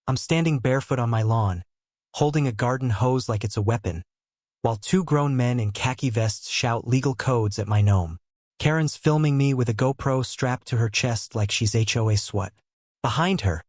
I'm standing barefoot on my lawn, holding a garden hose like it's a weapon, while two grown men in khaki vests shout legal codes at my gnome. Karen's filming me with a GoPro strapped to her chest like she's HOA SWAT. Behind her,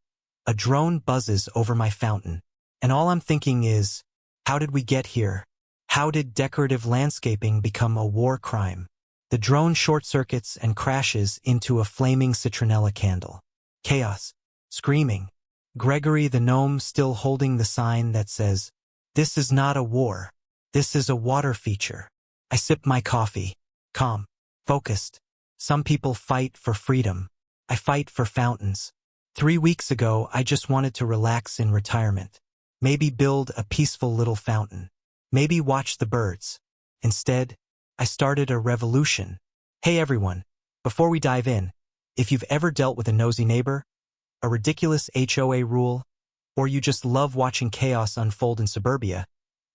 a drone buzzes over my fountain, and all I'm thinking is, how did we get here? How did decorative landscaping become a war crime? The drone short-circuits and crashes into a flaming citronella candle. Chaos. Screaming. Gregory the gnome still holding the sign that says, "This is not a war. This is a water feature." I sip my coffee. Calm. Focused. Some people fight for freedom. I fight for fountains. 3 weeks ago, I just wanted to relax in retirement. Maybe build a peaceful little fountain. Maybe watch the birds. Instead, I started a revolution. Hey everyone, before we dive in, if you've ever dealt with a nosy neighbor, a ridiculous HOA rule, or you just love watching chaos unfold in suburbia,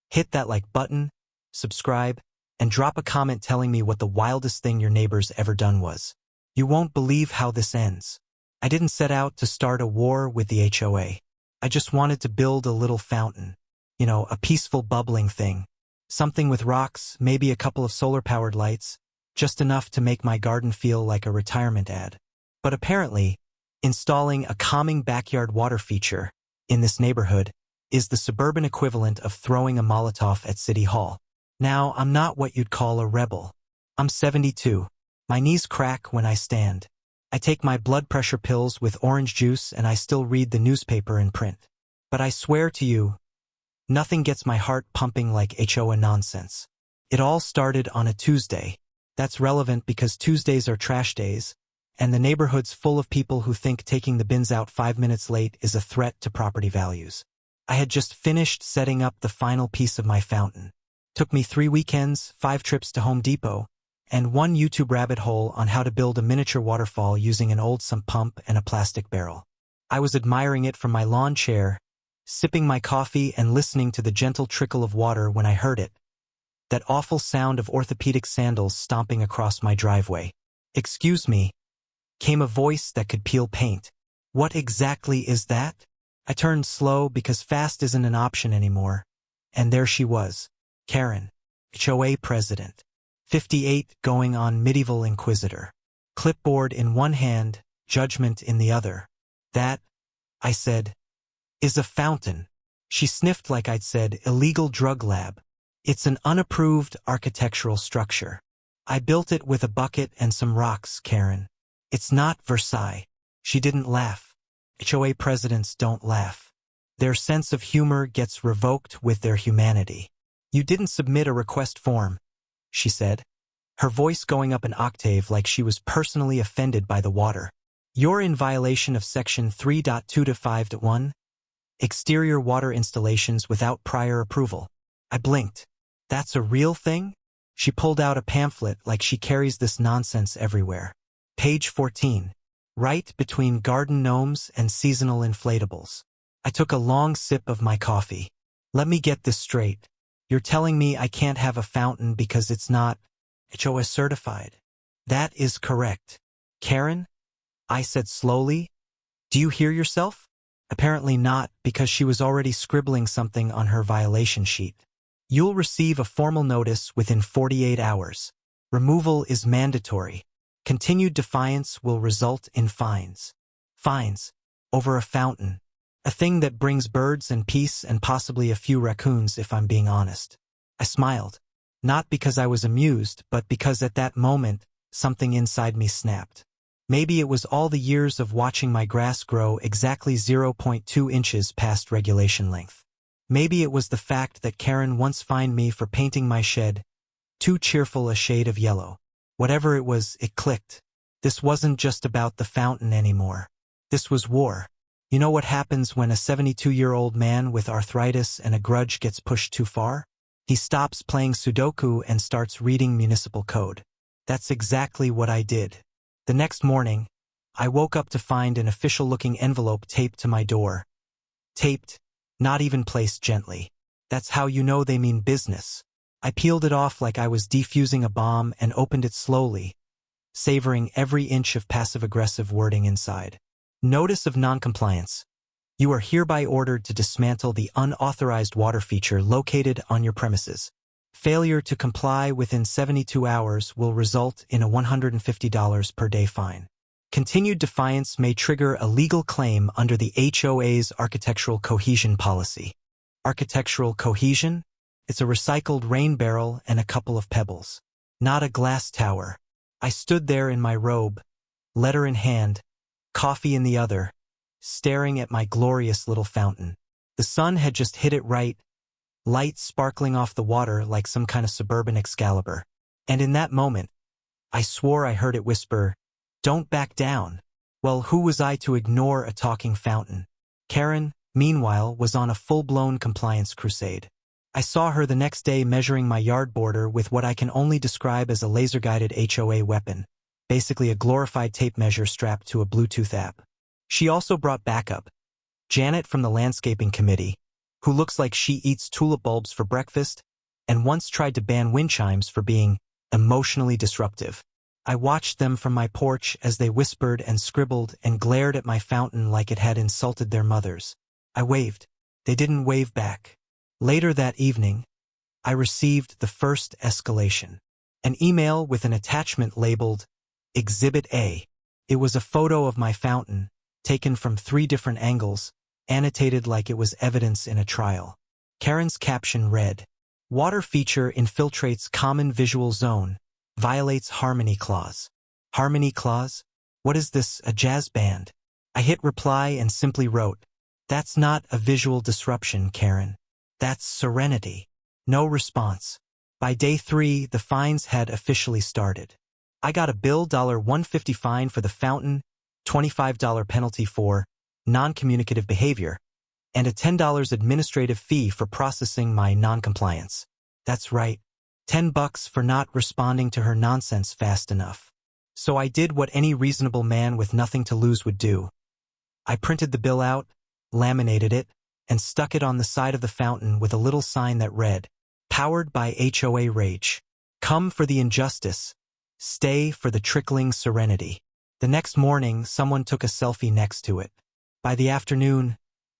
hit that like button, subscribe, and drop a comment telling me what the wildest thing your neighbor's ever done was. You won't believe how this ends. I didn't set out to start a war with the HOA. I just wanted to build a little fountain. You know, a peaceful bubbling thing. Something with rocks, maybe a couple of solar-powered lights, just enough to make my garden feel like a retirement ad. But apparently, installing a calming backyard water feature in this neighborhood is the suburban equivalent of throwing a Molotov at City Hall. Now, I'm not what you'd call a rebel. I'm 72. My knees crack when I stand. I take my blood pressure pills with orange juice and I still read the newspaper in print. But I swear to you, nothing gets my heart pumping like HOA nonsense. It all started on a Tuesday. That's relevant because Tuesdays are trash days, and the neighborhood's full of people who think taking the bins out 5 minutes late is a threat to property values. I had just finished setting up the final piece of my fountain. Took me 3 weekends, 5 trips to Home Depot, and 1 YouTube rabbit hole on how to build a miniature waterfall using an old sump pump and a plastic barrel. I was admiring it from my lawn chair, sipping my coffee and listening to the gentle trickle of water when I heard it. That awful sound of orthopedic sandals stomping across my driveway. "Excuse me," came a voice that could peel paint. "What exactly is that?" I turned slow because fast isn't an option anymore. And there she was, Karen, HOA president. 58 going on medieval inquisitor. Clipboard in one hand, judgment in the other. "That," I said, "is a fountain." She sniffed like I'd said illegal drug lab. "It's an unapproved architectural structure. I built it with a bucket and some rocks, Karen. It's not Versailles." She didn't laugh. HOA presidents don't laugh. Their sense of humor gets revoked with their humanity. "You didn't submit a request form," she said, her voice going up an octave like she was personally offended by the water. "You're in violation of Section 3.2-5.1, exterior water installations without prior approval." I blinked. "That's a real thing?" She pulled out a pamphlet like she carries this nonsense everywhere. Page 14. Right between garden gnomes and seasonal inflatables. I took a long sip of my coffee. "Let me get this straight. You're telling me I can't have a fountain because it's not HOA certified?" "That is correct. Karen," I said slowly, "do you hear yourself?" Apparently not, because she was already scribbling something on her violation sheet. "You'll receive a formal notice within 48 hours. Removal is mandatory. Continued defiance will result in fines." Fines. Over a fountain. A thing that brings birds and peace and possibly a few raccoons, if I'm being honest. I smiled. Not because I was amused, but because at that moment, something inside me snapped. Maybe it was all the years of watching my grass grow exactly 0.2 inches past regulation length. Maybe it was the fact that Karen once fined me for painting my shed too cheerful a shade of yellow. Whatever it was, it clicked. This wasn't just about the fountain anymore. This was war. You know what happens when a 72-year-old man with arthritis and a grudge gets pushed too far? He stops playing Sudoku and starts reading municipal code. That's exactly what I did. The next morning, I woke up to find an official-looking envelope taped to my door. Taped, not even placed gently. That's how you know they mean business. I peeled it off like I was defusing a bomb and opened it slowly, savoring every inch of passive-aggressive wording inside. Notice of noncompliance. You are hereby ordered to dismantle the unauthorized water feature located on your premises. Failure to comply within 72 hours will result in a $150 per day fine. Continued defiance may trigger a legal claim under the HOA's Architectural Cohesion Policy. Architectural cohesion? It's a recycled rain barrel and a couple of pebbles. Not a glass tower. I stood there in my robe, letter in hand, coffee in the other, staring at my glorious little fountain. The sun had just hit it right, light sparkling off the water like some kind of suburban Excalibur. And in that moment, I swore I heard it whisper, "Don't back down." Well, who was I to ignore a talking fountain? Karen, meanwhile, was on a full-blown compliance crusade. I saw her the next day measuring my yard border with what I can only describe as a laser-guided HOA weapon, basically a glorified tape measure strapped to a Bluetooth app. She also brought backup, Janet from the landscaping committee, who looks like she eats tulip bulbs for breakfast, and once tried to ban wind chimes for being emotionally disruptive. I watched them from my porch as they whispered and scribbled and glared at my fountain like it had insulted their mothers. I waved. They didn't wave back. Later that evening, I received the first escalation. An email with an attachment labeled Exhibit A. It was a photo of my fountain, taken from 3 different angles, annotated like it was evidence in a trial. Karen's caption read, "Water feature infiltrates common visual zone, violates harmony clause." Harmony clause? What is this, a jazz band? I hit reply and simply wrote, "That's not a visual disruption, Karen. That's serenity." No response. By day 3, the fines had officially started. I got a bill $150 fine for the fountain, $25 penalty for non-communicative behavior, and a $10 administrative fee for processing my non-compliance. That's right, $10 for not responding to her nonsense fast enough. So I did what any reasonable man with nothing to lose would do. I printed the bill out, laminated it, and stuck it on the side of the fountain with a little sign that read, "Powered by HOA Rage. Come for the injustice. Stay for the trickling serenity." The next morning, someone took a selfie next to it. By the afternoon,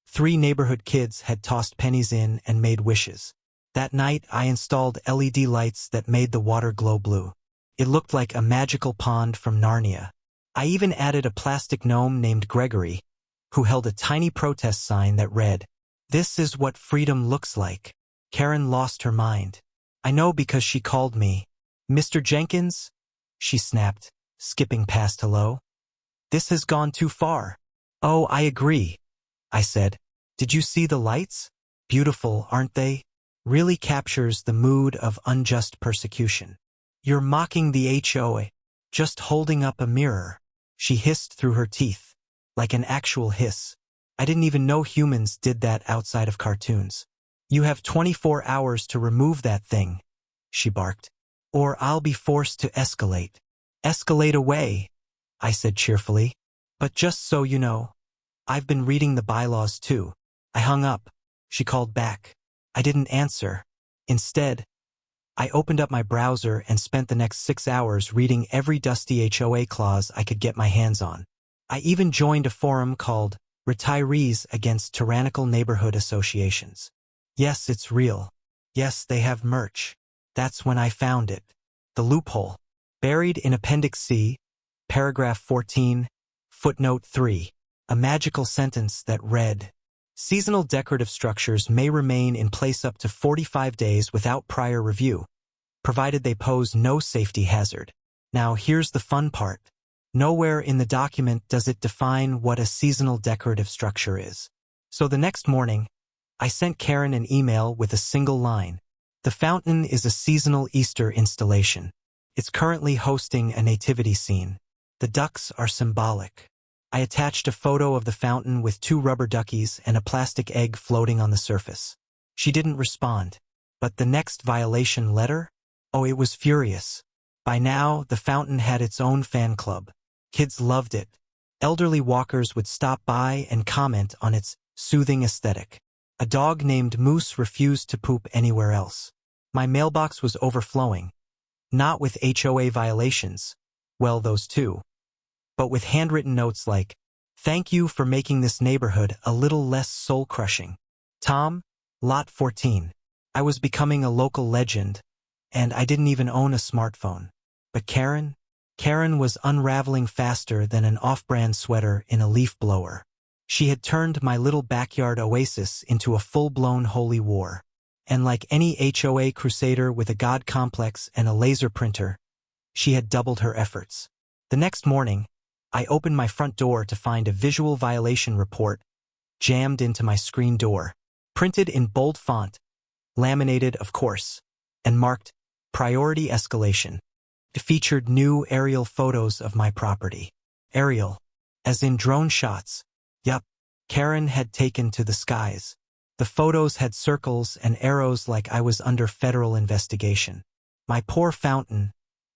3 neighborhood kids had tossed pennies in and made wishes. That night, I installed LED lights that made the water glow blue. It looked like a magical pond from Narnia. I even added a plastic gnome named Gregory, who held a tiny protest sign that read, "This is what freedom looks like." Karen lost her mind. I know because she called me, "Mr. Jenkins?" she snapped, skipping past hello. "This has gone too far." "Oh, I agree," I said. "Did you see the lights? Beautiful, aren't they? Really captures the mood of unjust persecution." "You're mocking the HOA. Just holding up a mirror," she hissed through her teeth, like an actual hiss. I didn't even know humans did that outside of cartoons. "You have 24 hours to remove that thing," she barked, "or I'll be forced to escalate." "Escalate away," I said cheerfully. "But just so you know, I've been reading the bylaws too." I hung up. She called back. I didn't answer. Instead, I opened up my browser and spent the next 6 hours reading every dusty HOA clause I could get my hands on. I even joined a forum called Retirees Against Tyrannical Neighborhood Associations. Yes, it's real. Yes, they have merch. That's when I found it. The loophole. Buried in Appendix C, Paragraph 14, Footnote 3. A magical sentence that read, "Seasonal decorative structures may remain in place up to 45 days without prior review, provided they pose no safety hazard." Now here's the fun part. Nowhere in the document does it define what a seasonal decorative structure is. So the next morning, I sent Karen an email with a single line. The fountain is a seasonal Easter installation. It's currently hosting a nativity scene. The ducks are symbolic. I attached a photo of the fountain with 2 rubber duckies and a plastic egg floating on the surface. She didn't respond. But the next violation letter? Oh, it was furious. By now, the fountain had its own fan club. Kids loved it. Elderly walkers would stop by and comment on its soothing aesthetic. A dog named Moose refused to poop anywhere else. My mailbox was overflowing. Not with HOA violations, well, those too, but with handwritten notes like, Thank you for making this neighborhood a little less soul-crushing. Tom, Lot 14. I was becoming a local legend, and I didn't even own a smartphone. But Karen? Karen was unraveling faster than an off-brand sweater in a leaf blower. She had turned my little backyard oasis into a full-blown holy war. And like any HOA crusader with a god complex and a laser printer, she had doubled her efforts. The next morning, I opened my front door to find a visual violation report jammed into my screen door, printed in bold font, laminated, of course, and marked Priority Escalation. It featured new aerial photos of my property. Aerial, as in drone shots. Yup, Karen had taken to the skies. The photos had circles and arrows like I was under federal investigation. My poor fountain,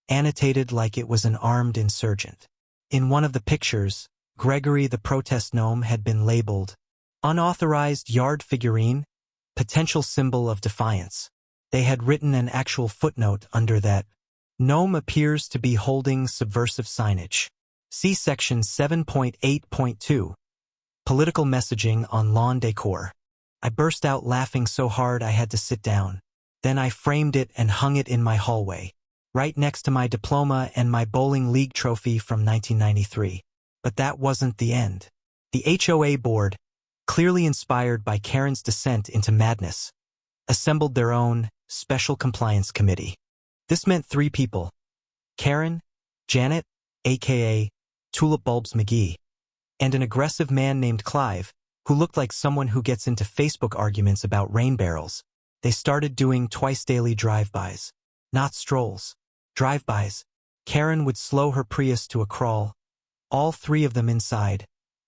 annotated like it was an armed insurgent. In one of the pictures, Gregory the protest gnome had been labeled unauthorized yard figurine, potential symbol of defiance. They had written an actual footnote under that. Gnome appears to be holding subversive signage. See section 7.8.2. Political messaging on lawn decor. I burst out laughing so hard I had to sit down. Then I framed it and hung it in my hallway, right next to my diploma and my bowling league trophy from 1993. But that wasn't the end. The HOA board, clearly inspired by Karen's descent into madness, assembled their own special compliance committee. This meant 3 people: Karen, Janet, aka Tulip Bulbs McGee, and an aggressive man named Clive, who looked like someone who gets into Facebook arguments about rain barrels. They started doing twice-daily drive-bys. Not strolls. Drive-bys. Karen would slow her Prius to a crawl, all 3 of them inside,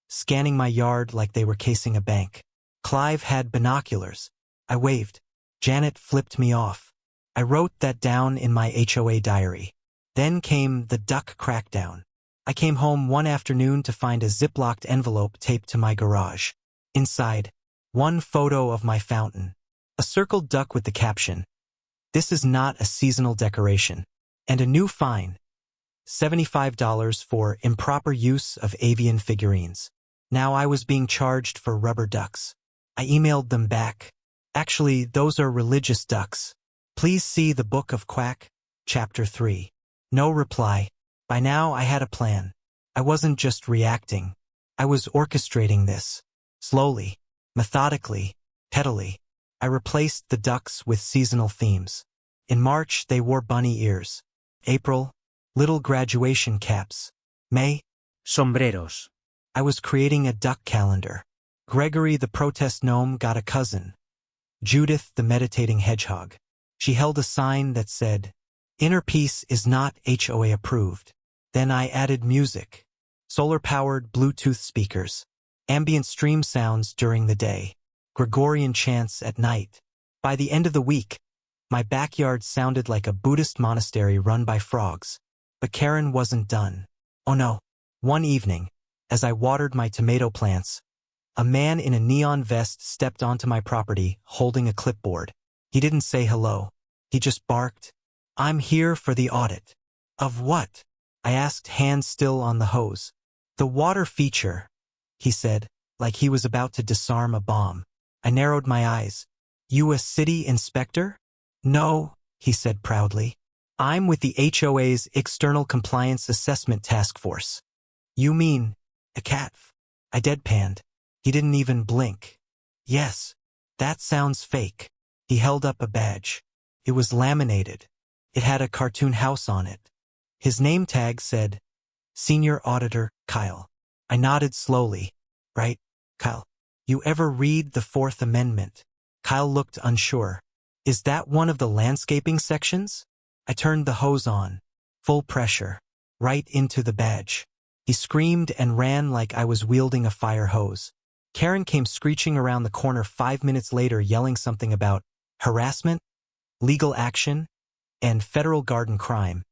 scanning my yard like they were casing a bank. Clive had binoculars. I waved. Janet flipped me off. I wrote that down in my HOA diary. Then came the duck crackdown. I came home one afternoon to find a zip-locked envelope taped to my garage. Inside, one photo of my fountain. A circled duck with the caption, "This is not a seasonal decoration." And a new fine, $75 for improper use of avian figurines. Now I was being charged for rubber ducks. I emailed them back. Actually, those are religious ducks. Please see the Book of Quack, Chapter 3. No reply. By now I had a plan. I wasn't just reacting. I was orchestrating this. Slowly, methodically, pettily. I replaced the ducks with seasonal themes. In March, they wore bunny ears. April, little graduation caps. May, sombreros. I was creating a duck calendar. Gregory the protest gnome got a cousin. Judith the meditating hedgehog. She held a sign that said, "Inner peace is not HOA approved." Then I added music. Solar-powered Bluetooth speakers. Ambient stream sounds during the day. Gregorian chants at night. By the end of the week, my backyard sounded like a Buddhist monastery run by frogs. But Karen wasn't done. Oh no. One evening, as I watered my tomato plants, a man in a neon vest stepped onto my property holding a clipboard. He didn't say hello. He just barked, "I'm here for the audit." Of what? I asked, hands still on the hose. "The water feature," he said, like he was about to disarm a bomb. I narrowed my eyes. "You a city inspector?" "No," he said proudly. "I'm with the HOA's External Compliance Assessment Task Force." "You mean a cat?" I deadpanned. He didn't even blink. "Yes, that sounds fake." He held up a badge. It was laminated. It had a cartoon house on it. His name tag said, "Senior Auditor, Kyle." I nodded slowly. "Right, Kyle. You ever read the 4th Amendment?" Kyle looked unsure. "Is that one of the landscaping sections?" I turned the hose on. Full pressure. Right into the badge. He screamed and ran like I was wielding a fire hose. Karen came screeching around the corner 5 minutes later yelling something about harassment, legal action, and federal garden crime.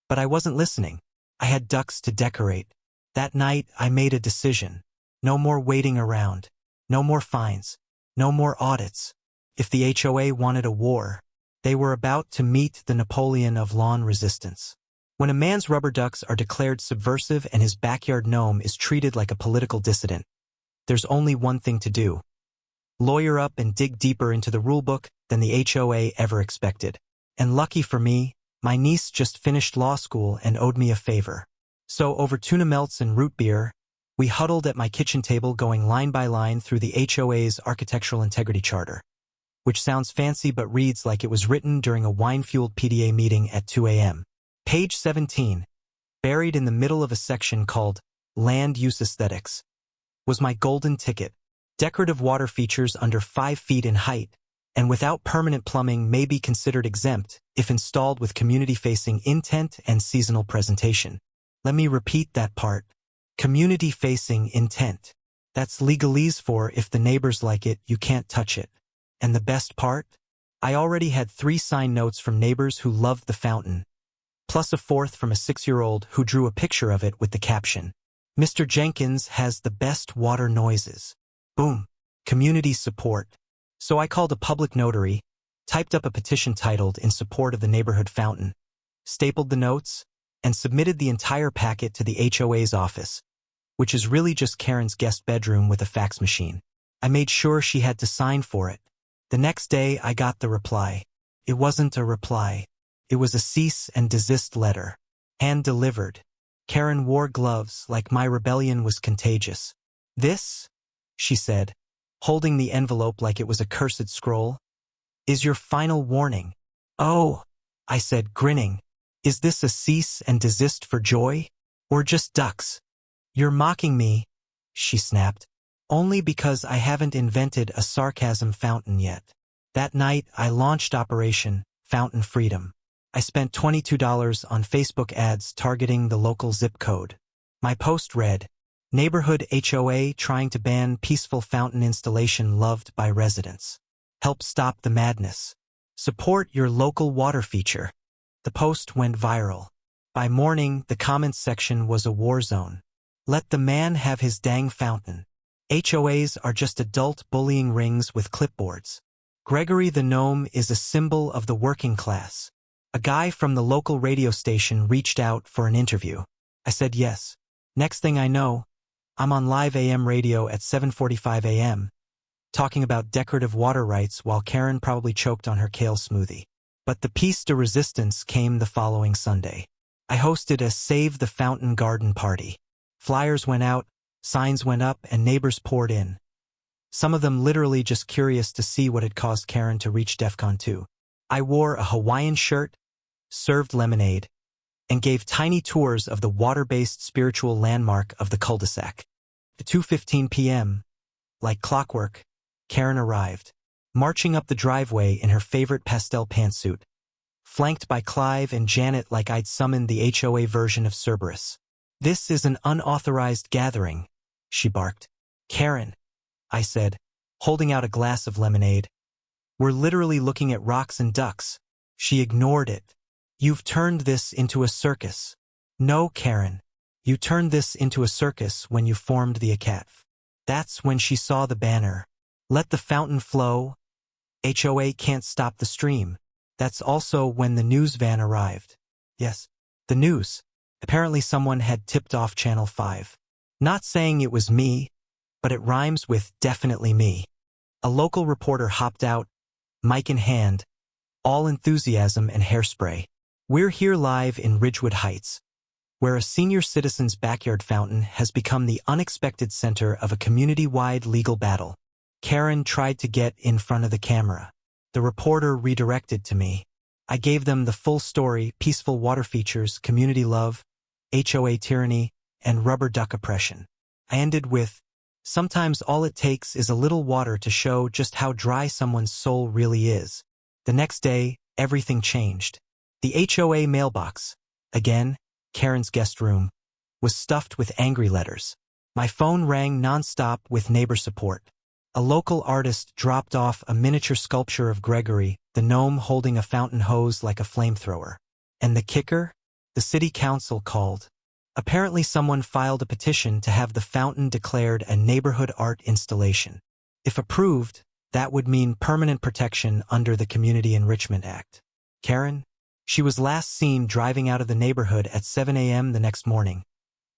But I wasn't listening. I had ducks to decorate. That night, I made a decision. No more waiting around. No more fines. No more audits. If the HOA wanted a war, they were about to meet the Napoleon of lawn resistance. When a man's rubber ducks are declared subversive and his backyard gnome is treated like a political dissident, there's only one thing to do. Lawyer up and dig deeper into the rulebook than the HOA ever expected. And lucky for me, my niece just finished law school and owed me a favor. So over tuna melts and root beer, we huddled at my kitchen table going line by line through the HOA's Architectural Integrity Charter, which sounds fancy but reads like it was written during a wine-fueled PDA meeting at 2 a.m. Page 17, buried in the middle of a section called Land Use Aesthetics, was my golden ticket. Decorative water features under 5 feet in height and without permanent plumbing may be considered exempt if installed with community-facing intent and seasonal presentation. Let me repeat that part. Community-facing intent. That's legalese for if the neighbors like it, you can't touch it. And the best part? I already had 3 signed notes from neighbors who loved the fountain, plus a 4th from a 6-year-old who drew a picture of it with the caption, "Mr. Jenkins has the best water noises." Boom. Community support. So I called a public notary, typed up a petition titled "In Support of the Neighborhood Fountain," stapled the notes, and submitted the entire packet to the HOA's office, which is really just Karen's guest bedroom with a fax machine. I made sure she had to sign for it. The next day I got the reply. It wasn't a reply. It was a cease and desist letter. Hand-delivered. Karen wore gloves like my rebellion was contagious. "This," she said, holding the envelope like it was a cursed scroll, "is your final warning." "Oh," I said, grinning. "Is this a cease and desist for joy? Or just ducks?" "You're mocking me," she snapped. "Only because I haven't invented a sarcasm fountain yet." That night, I launched Operation Fountain Freedom. I spent $22 on Facebook ads targeting the local zip code. My post read, "Neighborhood HOA trying to ban peaceful fountain installation loved by residents. Help stop the madness. Support your local water feature." The post went viral. By morning, the comments section was a war zone. "Let the man have his dang fountain. HOAs are just adult bullying rings with clipboards. Gregory the Gnome is a symbol of the working class." A guy from the local radio station reached out for an interview. I said yes. Next thing I know, I'm on live AM radio at 7:45 a.m., talking about decorative water rights while Karen probably choked on her kale smoothie. But the piece de resistance came the following Sunday. I hosted a Save the Fountain Garden party. Flyers went out, signs went up, and neighbors poured in. Some of them literally just curious to see what had caused Karen to reach DEFCON 2. I wore a Hawaiian shirt, served lemonade, and gave tiny tours of the water-based spiritual landmark of the cul-de-sac. At 2:15 p.m., like clockwork, Karen arrived, marching up the driveway in her favorite pastel pantsuit, flanked by Clive and Janet like I'd summoned the HOA version of Cerberus. "This is an unauthorized gathering," she barked. "Karen," I said, holding out a glass of lemonade. "We're literally looking at rocks and ducks." She ignored it. "You've turned this into a circus." "No, Karen. You turned this into a circus when you formed the ACATF." That's when she saw the banner. "Let the fountain flow. HOA can't stop the stream." That's also when the news van arrived. Yes, the news. Apparently someone had tipped off Channel 5. Not saying it was me, but it rhymes with definitely me. A local reporter hopped out, mic in hand, all enthusiasm and hairspray. "We're here live in Ridgewood Heights, where a senior citizen's backyard fountain has become the unexpected center of a community-wide legal battle." Karen tried to get in front of the camera. The reporter redirected to me. I gave them the full story: peaceful water features, community love, HOA tyranny, and rubber duck oppression. I ended with, "Sometimes all it takes is a little water to show just how dry someone's soul really is." The next day, everything changed. The HOA mailbox, again, Karen's guest room, was stuffed with angry letters. My phone rang nonstop with neighbor support. A local artist dropped off a miniature sculpture of Gregory, the gnome holding a fountain hose like a flamethrower. And the kicker? The city council called. Apparently someone filed a petition to have the fountain declared a neighborhood art installation. If approved, that would mean permanent protection under the Community Enrichment Act. Karen? She was last seen driving out of the neighborhood at 7 a.m. the next morning,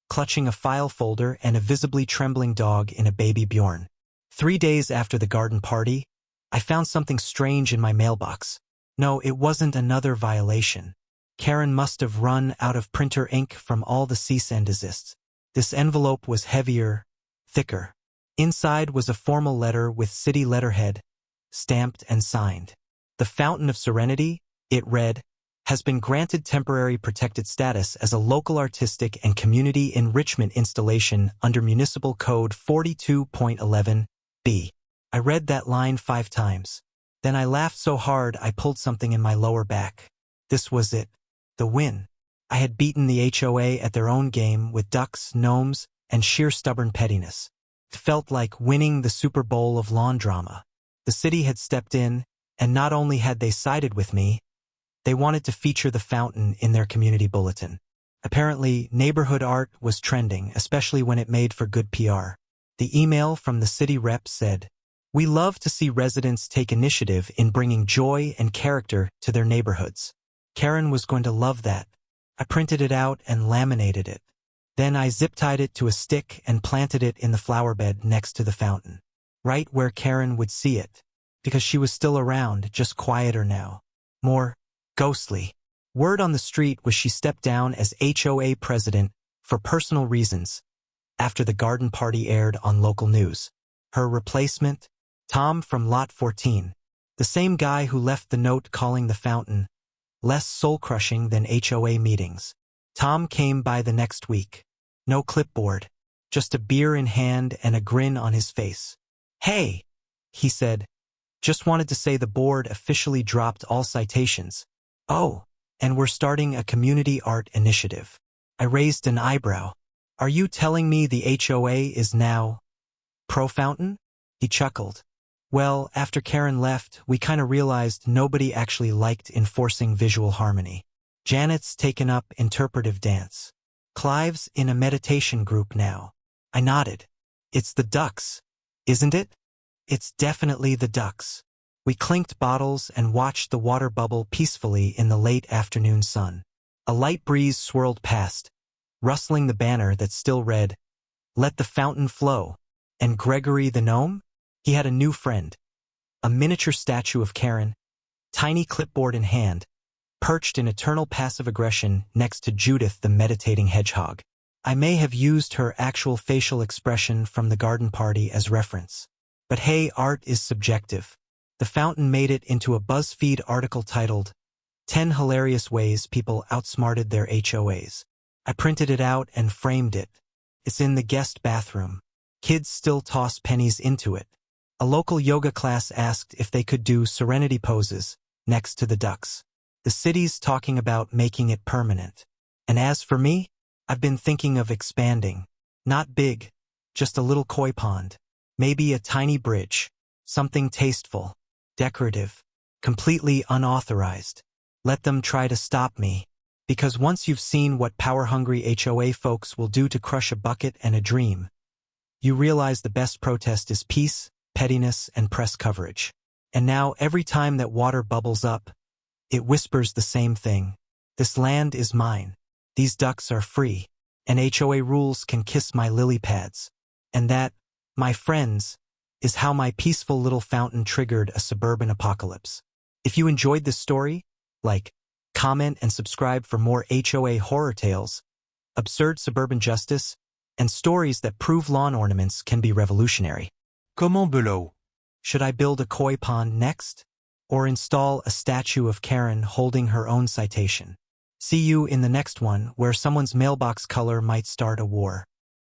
clutching a file folder and a visibly trembling dog in a baby Bjorn. 3 days after the garden party, I found something strange in my mailbox. No, it wasn't another violation. Karen must have run out of printer ink from all the cease and desists. This envelope was heavier, thicker. Inside was a formal letter with city letterhead, stamped and signed. The Fountain of Serenity, it read, has been granted temporary protected status as a local artistic and community enrichment installation under Municipal Code 42.11b. I read that line 5 times. Then I laughed so hard I pulled something in my lower back. This was it. The win. I had beaten the HOA at their own game with ducks, gnomes, and sheer stubborn pettiness. It felt like winning the Super Bowl of lawn drama. The city had stepped in, and not only had they sided with me, they wanted to feature the fountain in their community bulletin. Apparently, neighborhood art was trending, especially when it made for good PR. The email from the city rep said, "We love to see residents take initiative in bringing joy and character to their neighborhoods." Karen was going to love that. I printed it out and laminated it. Then I zip-tied it to a stick and planted it in the flower bed next to the fountain, right where Karen would see it, because she was still around, just quieter now. More ghostly. Word on the street was she stepped down as HOA president for personal reasons after the garden party aired on local news. Her replacement, Tom from Lot 14, the same guy who left the note calling the fountain less soul-crushing than HOA meetings. Tom came by the next week. No clipboard, just a beer in hand and a grin on his face. "Hey," he said, "just wanted to say the board officially dropped all citations. Oh, and we're starting a community art initiative." I raised an eyebrow. "Are you telling me the HOA is now pro-fountain?" He chuckled. "Well, after Karen left, we kind of realized nobody actually liked enforcing visual harmony. Janet's taken up interpretive dance. Clive's in a meditation group now." I nodded. "It's the ducks, isn't it?" "It's definitely the ducks." We clinked bottles and watched the water bubble peacefully in the late afternoon sun. A light breeze swirled past, rustling the banner that still read, "Let the fountain flow." And Gregory the gnome? He had a new friend. A miniature statue of Karen, tiny clipboard in hand, perched in eternal passive aggression next to Judith the meditating hedgehog. I may have used her actual facial expression from the garden party as reference. But hey, art is subjective. The fountain made it into a BuzzFeed article titled, "10 Hilarious Ways People Outsmarted Their HOAs." I printed it out and framed it. It's in the guest bathroom. Kids still toss pennies into it. A local yoga class asked if they could do serenity poses next to the ducks. The city's talking about making it permanent. And as for me, I've been thinking of expanding. Not big, just a little koi pond. Maybe a tiny bridge. Something tasteful, decorative, completely unauthorized. Let them try to stop me. Because once you've seen what power-hungry HOA folks will do to crush a bucket and a dream, you realize the best protest is peace, pettiness, and press coverage. And now every time that water bubbles up, it whispers the same thing. This land is mine. These ducks are free. And HOA rules can kiss my lily pads. And that, my friends, is how my peaceful little fountain triggered a suburban apocalypse. If you enjoyed this story, like, comment, and subscribe for more HOA horror tales, absurd suburban justice, and stories that prove lawn ornaments can be revolutionary. Comment below? Should I build a koi pond next? Or install a statue of Karen holding her own citation? See you in the next one, where someone's mailbox color might start a war.